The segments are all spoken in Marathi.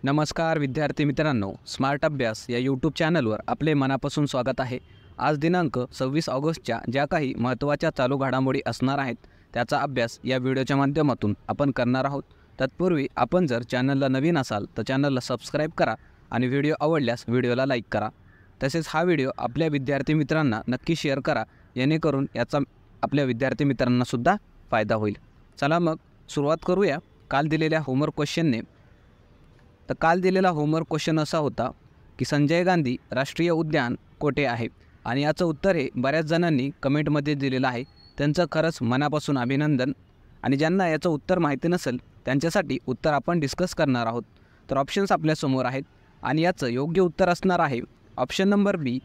नमस्कार विद्यार्थी मित्रांनो, स्मार्ट अभ्यास या यूट्यूब चॅनलवर आपले मनापासून स्वागत आहे। आज दिनांक 26 ऑगस्टच्या ज्या काही महत्त्वाच्या चालू घडामोडी असणार आहेत त्याचा अभ्यास या व्हिडिओच्या माध्यमातून आपण करणार आहोत। तत्पूर्वी आपण जर चॅनलला नवीन असाल तर चॅनलला सबस्क्राइब करा आणि व्हिडिओ आवडल्यास व्हिडिओला लाईक करा। तसेच हा व्हिडिओ आपल्या विद्यार्थी मित्रांना नक्की शेअर करा, जेणेकरून याचा आपल्या विद्यार्थी मित्रांना सुद्धा फायदा होईल। चला मग सुरुवात करूया काल दिलेल्या होमवर्क क्वेश्चनने। तर काल दिलेला होमवर्क क्वेश्चन असा होता की संजय गांधी राष्ट्रीय उद्यान कोठे आहे, आणि याचं उत्तर हे बऱ्याच जणांनी कमेंटमध्ये दिलेलं आहे। त्यांचं खरंच मनापासून अभिनंदन। आणि ज्यांना याचं उत्तर माहिती नसेल त्यांच्यासाठी उत्तर आपण डिस्कस करणार आहोत। तर ऑप्शन्स आपल्यासमोर आहेत आणि याचं योग्य उत्तर असणार आहे ऑप्शन नंबर बी,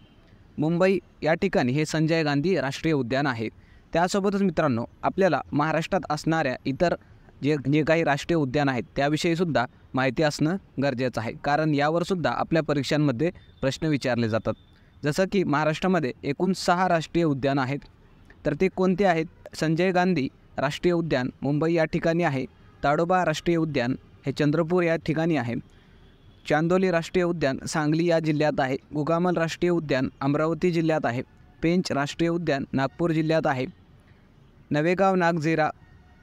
मुंबई या ठिकाणी हे संजय गांधी राष्ट्रीय उद्यान आहे। त्यासोबतच मित्रांनो, आपल्याला महाराष्ट्रात असणाऱ्या इतर जे काही राष्ट्रीय उद्यान आहेत त्याविषयी सुद्धा माहिती असणं गरजेचं आहे, कारण यावर सुद्धा आपल्या परीक्षांमध्ये प्रश्न विचारले जातात। जसं की महाराष्ट्रामध्ये एकूण 6 राष्ट्रीय उद्यान आहेत, तर ते कोणते आहेत? संजय गांधी राष्ट्रीय उद्यान मुंबई या ठिकाणी आहे, ताडोबा राष्ट्रीय उद्यान हे चंद्रपूर या ठिकाणी आहे, चांदोली राष्ट्रीय उद्यान सांगली या जिल्ह्यात आहे, गुगामल राष्ट्रीय उद्यान अमरावती जिल्ह्यात आहे, पेंच राष्ट्रीय उद्यान नागपूर जिल्ह्यात आहे, नवेगाव नागझिरा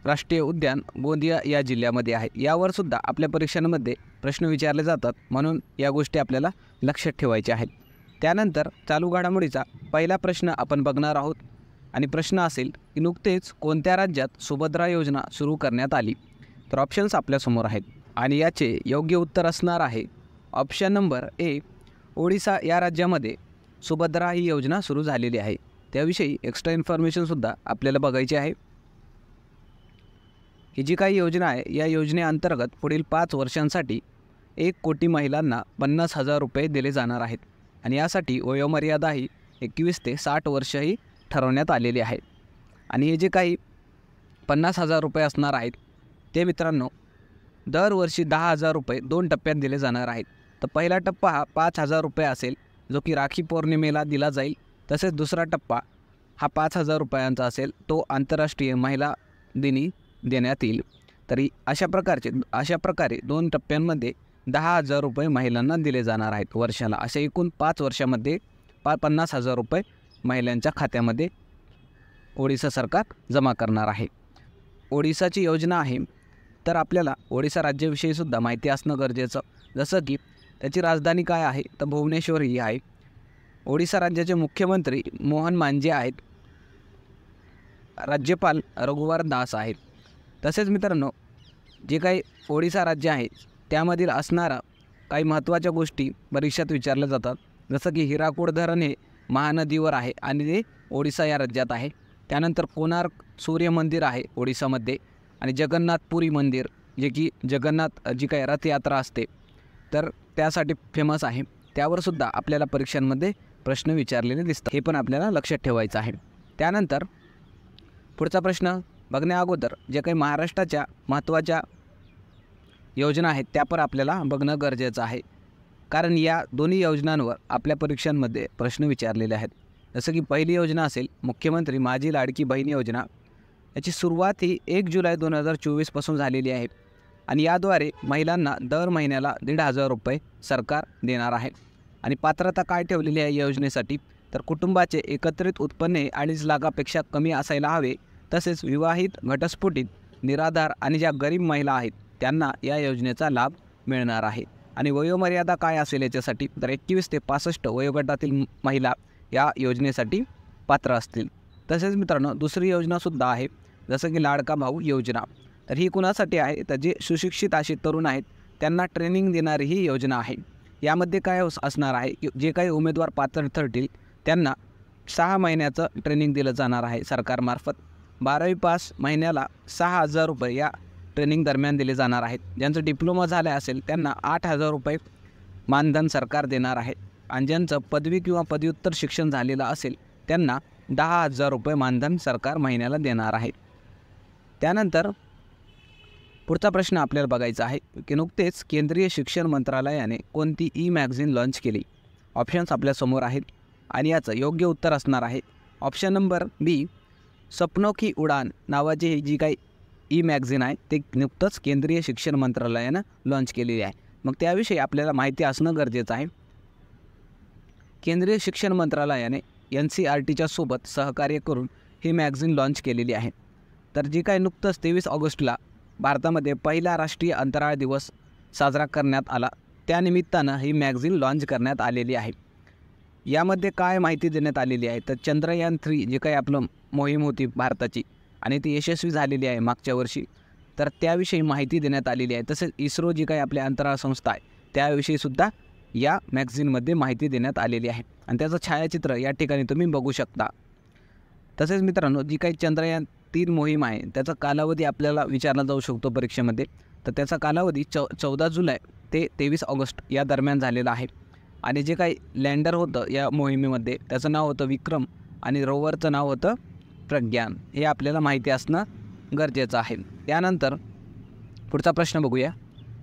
राष्ट्रीय उद्यान गोंदिया या जिल्ह्यामध्ये आहे। यावर सुद्धा आपल्या परीक्षांमध्ये प्रश्न विचारले जातात, म्हणून या गोष्टी आपल्याला लक्षात ठेवायच्या आहेत। त्यानंतर चालू घडामोडीचा पहिला प्रश्न आपण बघणार आहोत आणि प्रश्न असेल की नुकतेच कोणत्या राज्यात सुभद्रा योजना सुरू करण्यात आली? तर ऑप्शन्स आपल्यासमोर आहेत आणि याचे योग्य उत्तर असणार आहे ऑप्शन नंबर ए, ओडिसा या राज्यामध्ये सुभद्रा ही योजना सुरू झालेली आहे। त्याविषयी एक्स्ट्रा इन्फॉर्मेशनसुद्धा आपल्याला बघायची आहे। ही जी काही योजना आहे या योजनेअंतर्गत पुढील 5 वर्षांसाठी 1 कोटी महिलांना 50,000 रुपये दिले जाणार आहेत आणि यासाठी वयोमर्यादा ही 21 ते 60 वर्षही ठरवण्यात आलेली आहे। आणि हे जे काही 50,000 रुपये असणार आहेत ते मित्रांनो दरवर्षी 10,000 रुपये 2 टप्प्यात दिले जाणार आहेत। तर पहिला टप्पा हा 5,000 रुपये असेल, जो की राखी पौर्णिमेला दिला जाईल। तसेच दुसरा टप्पा हा 5,000 रुपयांचा असेल, तो आंतरराष्ट्रीय महिला दिनी देण्यात येईल। तरी अशा प्रकारे 2 टप्प्यांमध्ये 10,000 रुपये महिलांना दिले जाणार आहेत वर्षाला। अशा एकूण 5 वर्षामध्ये 50,000 रुपये महिलांच्या खात्यामध्ये ओडिसा सरकार जमा करणार आहे। ओडिसाची योजना आहे, तर आपल्याला ओडिसा राज्याविषयी सुद्धा माहिती असणं गरजेचं। जसं की त्याची राजधानी काय आहे, तर भुवनेश्वर ही आहे। ओडिसा राज्याचे मुख्यमंत्री मोहन मांझी आहेत, राज्यपाल रघुवर दास आहेत। तसेच मित्रांनो, जे काही ओडिसा राज्य आहे त्यामधील असणारा काही महत्त्वाच्या गोष्टी परीक्षेत विचारल्या जातात। जसं की हिराकूड धरण हे महानदीवर आहे आणि ते ओडिसा या राज्यात आहे। त्यानंतर कोणार्क सूर्य मंदिर आहे ओडिसामध्ये, आणि जगन्नाथपुरी मंदिर जे की जगन्नाथ जी काही रथयात्रा असते तर त्यासाठी फेमस आहे। त्यावर सुद्धा आपल्याला परीक्षांमध्ये प्रश्न विचारलेले दिसतात, हे पण आपल्याला लक्षात ठेवायचं आहे। त्यानंतर पुढचा प्रश्न बघण्या अगोदर जे काही महाराष्ट्राच्या महत्त्वाच्या योजना आहेत त्या पण आपल्याला बघणं गरजेचं आहे, कारण या दोन्ही योजनांवर आपल्या परीक्षांमध्ये प्रश्न विचारलेले आहेत। जसं की पहिली योजना असेल मुख्यमंत्री माझी लाडकी बहीण योजना, याची सुरुवात ही 1 जुलै 2024 पासून झालेली आहे आणि याद्वारे महिलांना दर महिन्याला 1,500 रुपये सरकार देणार आहे। आणि पात्रता काय ठेवलेली आहे या योजनेसाठी, तर कुटुंबाचे एकत्रित उत्पन्न 2.5 लाखापेक्षा कमी असायला हवे। तसेच विवाहित, घटस्फोटित, निराधार आणि ज्या गरीब महिला आहेत त्यांना या योजनेचा लाभ मिळणार आहे। आणि वयोमर्यादा काय असेल याच्यासाठी, तर 21 ते 65 वयोगटातील महिला या योजनेसाठी पात्र असतील। तसेच मित्रांनो, दुसरी योजनासुद्धा आहे, जसं की लाडका भाऊ योजना। तर ही कुणासाठी आहे, तर जे सुशिक्षित असे तरुण आहेत त्यांना ट्रेनिंग देणारी ही योजना आहे। यामध्ये काय असणार आहे की जे काही उमेदवार पात्र ठरतील त्यांना 6 महिन्याचं ट्रेनिंग दिलं जाणार आहे सरकारमार्फत। 12वी पास महिन्याला 6,000 रुपये या ट्रेनिंग दरम्यान दिले जाणार आहेत। ज्यांचं डिप्लोमा झालं असेल त्यांना 8,000 रुपये मानधन सरकार देणार आहे, आणि ज्यांचं पदवी किंवा पदव्युत्तर शिक्षण झालेलं असेल त्यांना 10,000 रुपये मानधन सरकार महिन्याला देणार आहे। त्यानंतर पुढचा प्रश्न आपल्याला बघायचा आहे की नुकतेच केंद्रीय शिक्षण मंत्रालयाने कोणती ई-मॅगझिन लॉन्च केली? ऑप्शन्स आपल्यासमोर आहेत आणि याचं योग्य उत्तर असणार आहे ऑप्शन नंबर बी, सपनों की उडान नावाची ही जी काही ई-मॅगझिन आहे ते नुकतंच केंद्रीय शिक्षण मंत्रालयानं लॉन्च केलेली आहे। मग त्याविषयी आपल्याला माहिती असणं गरजेचं आहे. केंद्रीय शिक्षण मंत्रालयाने NCERTच्या सोबत सहकार्य करून ही मॅगझिन लॉन्च केलेली आहे. तर जी काय नुकतंच 23 ऑगस्टला भारतामध्ये पहिला राष्ट्रीय अंतराळ दिवस साजरा करण्यात आला, त्यानिमित्तानं ही मॅगझिन लॉन्च करण्यात आलेली आहे. यामध्ये काय माहिती देण्यात आलेली आहे तर चंद्रयान 3 जे काही आपलं मोहीम होती भारताची आणि ती यशस्वी झालेली आहे मागच्या वर्षी, तर त्याविषयी माहिती देण्यात आलेली आहे. तसेच इस्रो जी काही आपली अंतराळ संस्था आहे त्याविषयीसुद्धा या मॅगझिनमध्ये माहिती देण्यात आलेली आहे आणि त्याचं छायाचित्र या ठिकाणी तुम्ही बघू शकता. तसेच मित्रांनो, जी काही चंद्रयान 3 मोहीम आहे त्याचा कालावधी आपल्याला विचारला जाऊ शकतो परीक्षेमध्ये. तर त्याचा कालावधी 14 जुलै ते 23 ऑगस्ट या दरम्यान झालेला आहे. आणि जे काही लँडर होतं या मोहिमेमध्ये त्याचं नाव होतं विक्रम आणि रोवरचं नाव होतं प्रज्ञान. हे आपल्याला माहिती असणं गरजेचं आहे. त्यानंतर पुढचा प्रश्न बघूया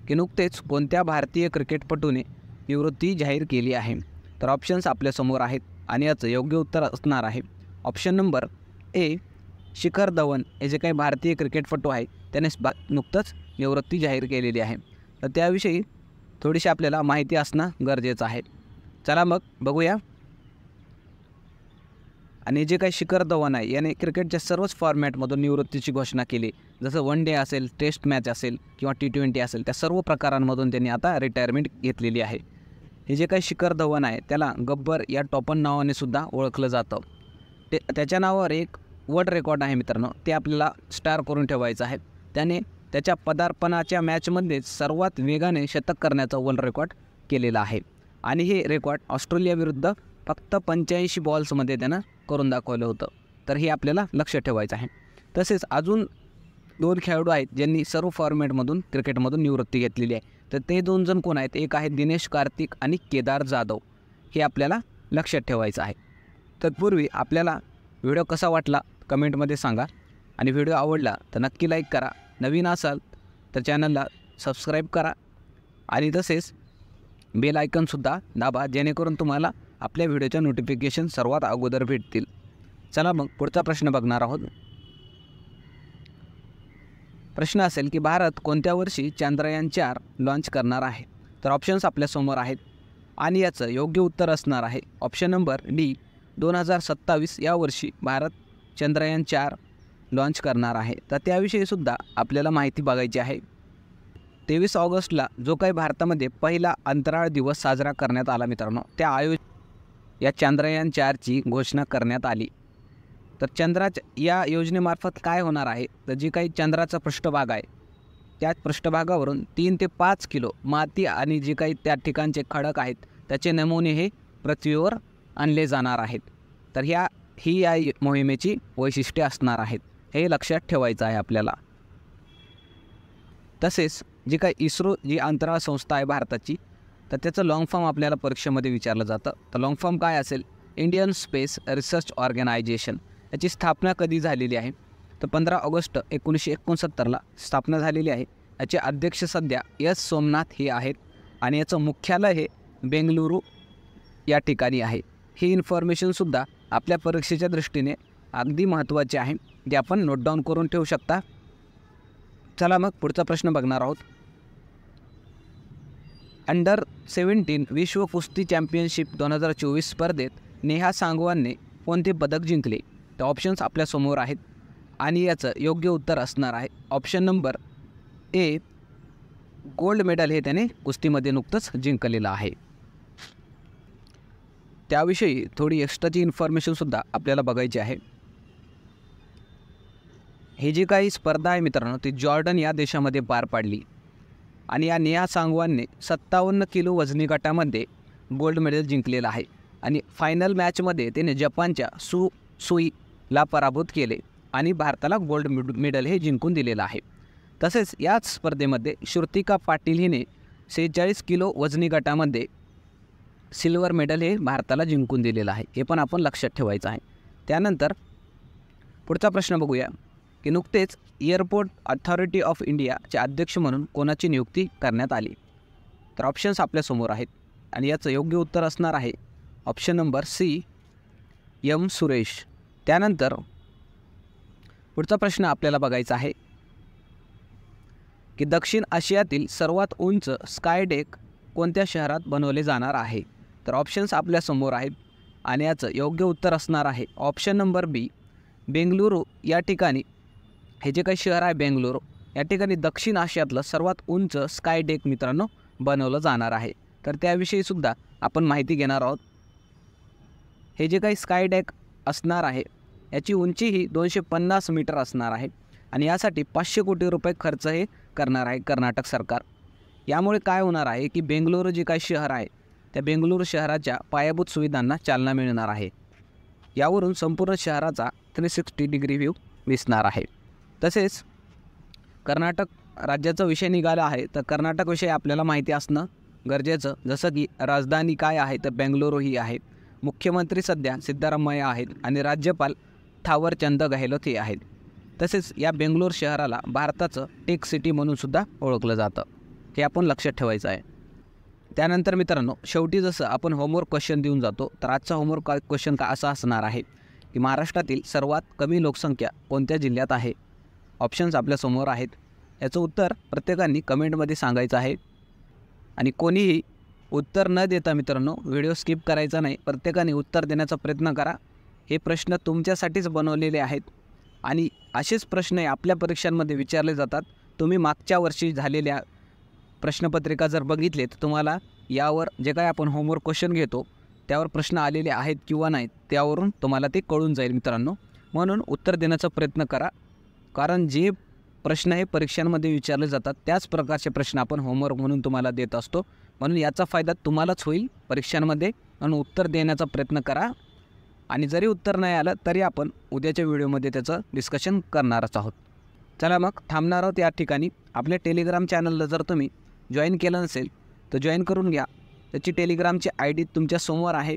की नुकतेच कोणत्या भारतीय क्रिकेटपटूने निवृत्ती जाहीर केली आहे. तर ऑप्शन्स आपल्यासमोर आहेत आणि याचं योग्य उत्तर असणार आहे option number A, Shikhar Dhawan हे जे काही भारतीय क्रिकेटपटू आहे त्याने नुकतंच निवृत्ती जाहीर केलेली आहे. तर त्याविषयी थोडीशी आपल्याला माहिती असणं गरजेचं आहे. चला मग बघूया. आणि जे काही शिखर धवन आहे याने क्रिकेटच्या सर्वच फॉर्मॅटमधून निवृत्तीची घोषणा केली. जसं वन डे असेल, टेस्ट मॅच असेल किंवा T20 असेल, त्या सर्व प्रकारांमधून त्यांनी आता रिटायरमेंट घेतलेली आहे. हे जे काही शिखर धवन आहे त्याला गब्बर या टॉपन नावाने सुद्धा ओळखलं जातं. त्याच्या नावावर एक वर्ल्ड रेकॉर्ड आहे मित्रांनो, ते आपल्याला स्टार करून ठेवायचं आहे. त्याने त्याच्या पदार्पणाच्या मॅचमध्ये सर्वात वेगाने शतक करण्याचा वर्ल्ड रेकॉर्ड केलेला आहे आणि हे रेकॉर्ड ऑस्ट्रेलियाविरुद्ध फक्त 85 बॉल्समध्ये त्यानं करून दाखवलं होतं. तर हे आपल्याला लक्ष ठेवायचं आहे. तसेच अजून 2 खेळाडू आहेत ज्यांनी सर्व फॉर्मॅटमधून क्रिकेटमधून निवृत्ती घेतलेली आहे. तर ते 2 जण कोण आहेत? एक आहे दिनेश कार्तिक आणि केदार जाधव. हे आपल्याला लक्षात ठेवायचं आहे. तत्पूर्वी आपल्याला व्हिडिओ कसा वाटला कमेंटमध्ये सांगा आणि व्हिडिओ आवडला तर नक्की लाईक करा. नवीन असाल तर चॅनलला सबस्क्राईब करा आणि तसेच बेल आयकॉनसुद्धा दाबा, जेणेकरून तुम्हाला आपल्या व्हिडिओच्या नोटिफिकेशन सर्वात अगोदर भेटतील. चला मग पुढचा प्रश्न बघणार आहोत. प्रश्न असेल की भारत कोणत्या वर्षी चंद्रयान 4 लॉन्च करणार आहे. तर ऑप्शन्स आपल्यासमोर आहेत आणि याचं योग्य उत्तर असणार आहे ऑप्शन नंबर डी, 2027 या वर्षी भारत चंद्रयान 4 लॉन्च करणार आहे. तर त्याविषयीसुद्धा आपल्याला माहिती बघायची आहे. 23 ऑगस्टला जो काही भारतामध्ये पहिला अंतराळ दिवस साजरा करण्यात आला मित्रांनो, त्या या चंद्रयान 4ची घोषणा करण्यात आली. तर या योजनेमार्फत काय होणार आहे तर जी काही चंद्राचा पृष्ठभाग आहे त्या पृष्ठभागावरून 3 ते 5 किलो माती आणि जी काही त्या ठिकाणचे खडक आहेत त्याचे नमुने हे पृथ्वीवर आणले जाणार आहेत. तर ही या मोहिमेची वैशिष्ट्ये असणार आहेत, हे लक्षात ठेवायचं आहे आपल्याला. तसेच जी काही इस्रो जी अंतराळ संस्था आहे भारताची, तर त्याचं लाँग फॉर्म आपल्याला परीक्षेमध्ये विचारलं जातं. तर लाँग फॉर्म काय असेल? Indian space research organisation. याची स्थापना कधी झालेली आहे तर 15 ऑगस्ट 1969ला स्थापना झालेली आहे. याचे अध्यक्ष सध्या S. सोमनाथ हे आहेत आणि याचं मुख्यालय हे बेंगलुरू या ठिकाणी आहे. ही इन्फॉर्मेशनसुद्धा आपल्या परीक्षेच्या दृष्टीने अगदी महत्त्वाची आहे, जे आपण नोट डाऊन करून ठेवू शकता. चला मग पुढचा प्रश्न बघणार आहोत. अंडर 17 विश्व कुस्ती चॅम्पियनशिप 2024 स्पर्धेत नेहा सांगवानने कोणते पदक जिंकले. तर ऑप्शन्स आपल्यासमोर आहेत आणि याचं योग्य उत्तर असणार आहे option number A, gold medal हे त्याने कुस्तीमध्ये नुकतंच जिंकलेलं आहे. त्याविषयी थोडी एक्स्ट्राची इन्फॉर्मेशनसुद्धा आपल्याला बघायची आहे. ही जी काही स्पर्धा आहे मित्रांनो ती जॉर्डन या देशामध्ये पार पाडली आणि या नेहा सांगवानने 57 किलो वजनी गटामध्ये गोल्ड मेडल जिंकलेलं आहे आणि फायनल मॅचमध्ये त्याने जपानच्या सुईला पराभूत केले आणि भारताला गोल्ड मेडल हे जिंकून दिलेलं आहे. तसेच याच स्पर्धेमध्ये श्रुतिका पाटील हिने 46 किलो वजनी गटामध्ये सिल्वर मेडल हे भारताला जिंकून दिलेलं आहे, हे पण आपण लक्षात ठेवायचं आहे. त्यानंतर पुढचा प्रश्न बघूया की नुकतेच एअरपोर्ट अथॉरिटी ऑफ इंडियाचे अध्यक्ष म्हणून कोणाची नियुक्ती करण्यात आली. तर ऑप्शन्स आपल्यासमोर आहेत आणि याचं योग्य उत्तर असणार आहे option number C, M. Suresh. त्यानंतर पुढचा प्रश्न आपल्याला बघायचा आहे की दक्षिण आशियातील सर्वात उंच स्काय डेक कोणत्या शहरात बनवले जाणार आहे? तर ऑप्शन्स आपल्यासमोर आहेत आणि याचं योग्य उत्तर असणार आहे ऑप्शन नंबर बी, बेंगलुरू या ठिकाणी. हे जे काही शहर आहे बेंगलुरू या ठिकाणी दक्षिण आशियातलं सर्वात उंच स्काय डेक मित्रांनो बनवलं जाणार आहे. तर त्याविषयीसुद्धा आपण माहिती घेणार आहोत. हे जे काही स्काय डेक असणार आहे याची उंची ही 250 मीटर असणार आहे आणि यासाठी 500 कोटी रुपये खर्च हे करणार आहे कर्नाटक सरकार. यामुळे काय होणार आहे की बेंगलुरू जे काही शहर आहे त्या बेंगलुरू शहराच्या पायाभूत सुविधांना चालना मिळणार आहे. यावरून संपूर्ण शहराचा 360 डिग्री व्ह्यू दिसणार आहे. तसेच कर्नाटक राज्याचा विषय निघाला आहे तर कर्नाटकविषयी आपल्याला माहिती असणं गरजेचं. जसं की राजधानी काय आहे तर बेंगलुरू ही आहे. मुख्यमंत्री सध्या सिद्धरामय्या आहेत आणि राज्यपाल थावरचंद गेहलोत हे आहेत. तसेच या बेंगलोर शहराला भारताचं टेक सिटी म्हणून सुद्धा ओळखलं जातं. हे आपण लक्षात ठेवायचं आहे. त्यानंतर मित्रांनो शेवटी जसं आपण होमवर्क क्वेश्चन देऊन जातो तर आजचा होमवर्क क्वेश्चन का असा असणार आहे की महाराष्ट्रातील सर्वात कमी लोकसंख्या कोणत्या जिल्ह्यात आहे? ऑप्शन्स आपल्यासमोर आहेत. याचं उत्तर प्रत्येकाने कमेंटमध्ये सांगायचं आहे आणि कोणीही उत्तर न देता मित्रांनो व्हिडिओ स्किप करायचा नाही. प्रत्येकाने उत्तर देण्याचा प्रयत्न करा. हे प्रश्न तुमच्यासाठीच बनवलेले आहेत आणि असेच प्रश्न आपल्या परीक्षांमध्ये विचारले जातात. तुम्ही मागच्या वर्षी झालेल्या प्रश्नपत्रिका जर बघितले तर तुम्हाला यावर जे काय आपण होमवर्क क्वेश्चन घेतो त्यावर प्रश्न आलेले आहेत किंवा नाहीत त्यावरून तुम्हाला ते कळून जाईल मित्रांनो. म्हणून उत्तर देण्याचा प्रयत्न करा, कारण जे प्रश्न हे परीक्षांमध्ये विचारले जातात त्याच प्रकारचे प्रश्न आपण होमवर्क म्हणून तुम्हाला देत असतो. म्हणून याचा फायदा तुम्हालाच होईल परीक्षांमध्ये. म्हणून उत्तर देण्याचा प्रयत्न करा आणि जरी उत्तर नाही आलं तरी आपण उद्याच्या व्हिडिओमध्ये त्याचं डिस्कशन करणारच आहोत. चला मग थांबणार आहोत या ठिकाणी. आपल्या टेलिग्राम चॅनलला जर तुम्ही जॉईन केलं नसेल तर जॉईन करून घ्या. त्याची टेलिग्रामची ID तुमच्या समोर आहे.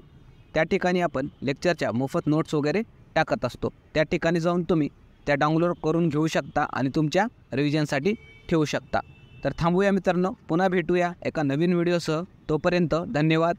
त्या ठिकाणी आपण लेक्चरच्या मोफत नोट्स वगैरे टाकत असतो. त्या ठिकाणी जाऊन तुम्ही त्या डाउनलोड करून घेऊ शकता आणि तुमच्या रिव्हिजनसाठी ठेवू शकता. तर थांबूया मित्रांनो, पुन्हा भेटूया एका नवीन व्हिडिओसह. तोपर्यंत धन्यवाद.